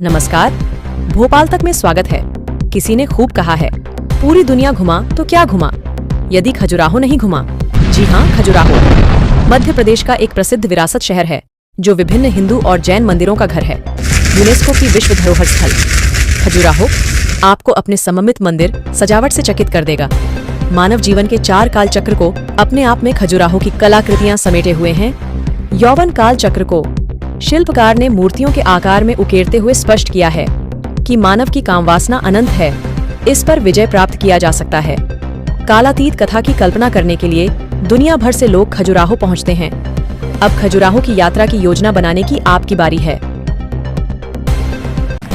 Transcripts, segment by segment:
नमस्कार, भोपाल तक में स्वागत है। किसी ने खूब कहा है, पूरी दुनिया घुमा तो क्या घुमा, यदि खजुराहो नहीं घुमा। जी हाँ, खजुराहो मध्य प्रदेश का एक प्रसिद्ध विरासत शहर है, जो विभिन्न हिंदू और जैन मंदिरों का घर है। यूनेस्को की विश्व धरोहर स्थल खजुराहो आपको अपने समन्वित मंदिर सजावट से चकित कर देगा। मानव जीवन के 4 काल चक्र को अपने आप में खजुराहो की कलाकृतियां समेटे हुए हैं। यौवन काल चक्र को शिल्पकार ने मूर्तियों के आकार में उकेरते हुए स्पष्ट किया है कि मानव की कामवासना अनंत है, इस पर विजय प्राप्त किया जा सकता है। कालातीत कथा की कल्पना करने के लिए दुनिया भर से लोग खजुराहो पहुंचते हैं। अब खजुराहो की यात्रा की योजना बनाने की आपकी बारी है।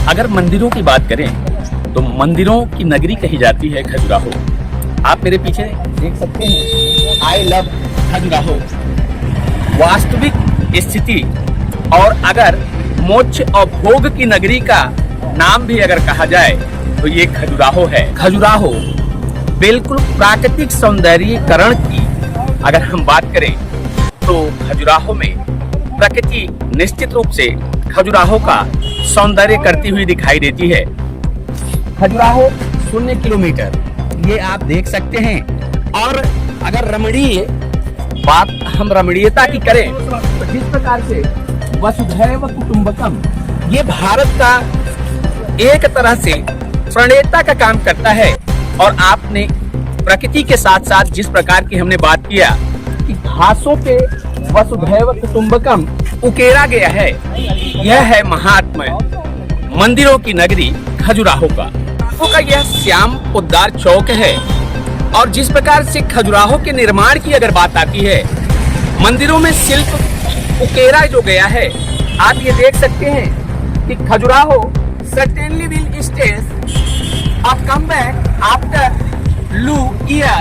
अगर मंदिरों की बात करें तो मंदिरों की नगरी कही जाती है खजुराहो। आप मेरे पीछे देख सकते हैं, आई लव खजुराहो। वास्तविक स्थिति और अगर मोक्ष और भोग की नगरी का नाम भी अगर कहा जाए तो ये खजुराहो है। खजुराहो बिल्कुल प्राकृतिक सौंदर्यीकरण की अगर हम बात करें तो खजुराहो में प्रकृति निश्चित रूप से खजुराहो का सौंदर्य करती हुई दिखाई देती है। खजुराहो 0 किलोमीटर ये आप देख सकते हैं। और अगर रमणीयता की करें तो जिस प्रकार से वसुधैव कुटुंबकम ये भारत का एक तरह से प्रणेता का काम करता है। और आपने प्रकृति के साथ साथ जिस प्रकार की हमने बात किया कि घासों पे वसुधैव कुटुंबकम उकेरा गया है, यह है महात्म्य मंदिरों की नगरी खजुराहो का यह श्याम उद्धार चौक है। और जिस प्रकार से खजुराहो के निर्माण की अगर बात आती है, मंदिरों में शिल्प उकेरा जो गया है, आप ये देख सकते हैं कि Khajuraho certainly will stays a comeback after Lu year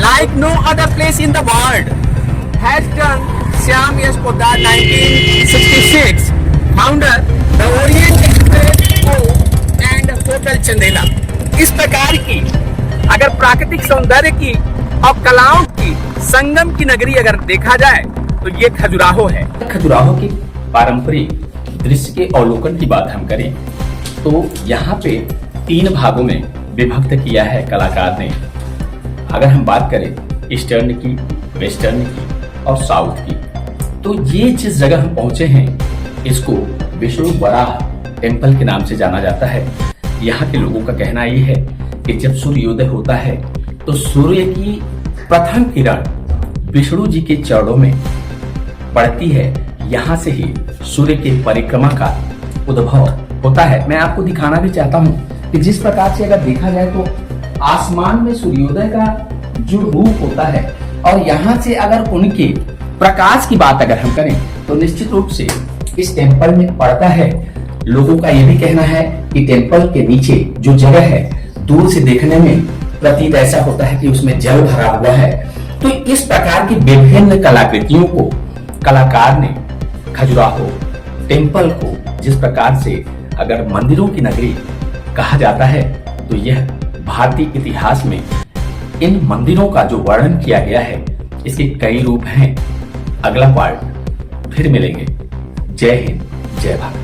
like no other place in the world has done Shyam Yash Poddar 1966 founder the Orient Express Co and Hotel Chandela। इस प्रकार की अगर प्राकृतिक सौंदर्य की और कलाओं की संगम की नगरी अगर देखा जाए तो ये खजुराहो है। खजुराहो की पारंपरिक दृश्य के अवलोकन की बात हम करें तो यहाँ पे 3 भागों में विभक्त किया है कलाकार ने। अगर हम बात करें ईस्टर्न की, वेस्टर्न की और साउथ की, तो ये जिस जगह हम पहुंचे हैं इसको विष्णु वराह टेम्पल के नाम से जाना जाता है। यहाँ के लोगों का कहना ये है कि जब सूर्योदय होता है तो सूर्य की प्रथम किरण विष्णु जी के चरणों में पड़ती है। यहाँ से ही सूर्य की परिक्रमा का उद्भव होता है। मैं आपको दिखाना भी चाहता हूँ कि जिस प्रकार से अगर देखा जाए तो आसमान में सूर्योदय का जो रूप होता है और यहाँ से अगर उनके प्रकाश की बात अगर हम करें तो निश्चित रूप से इस टेम्पल में पड़ता है। लोगों का यह भी कहना है कि टेम्पल के नीचे जो जगह है दूर से देखने में प्रतीत ऐसा होता है कि उसमें जल भरा हुआ है। तो इस प्रकार की विभिन्न कलाकृतियों को कलाकार ने खजुराहो टेम्पल को जिस प्रकार से अगर मंदिरों की नगरी कहा जाता है तो यह भारतीय इतिहास में इन मंदिरों का जो वर्णन किया गया है इसके कई रूप हैं। अगला पार्ट फिर मिलेंगे। जय हिंद, जय भारत।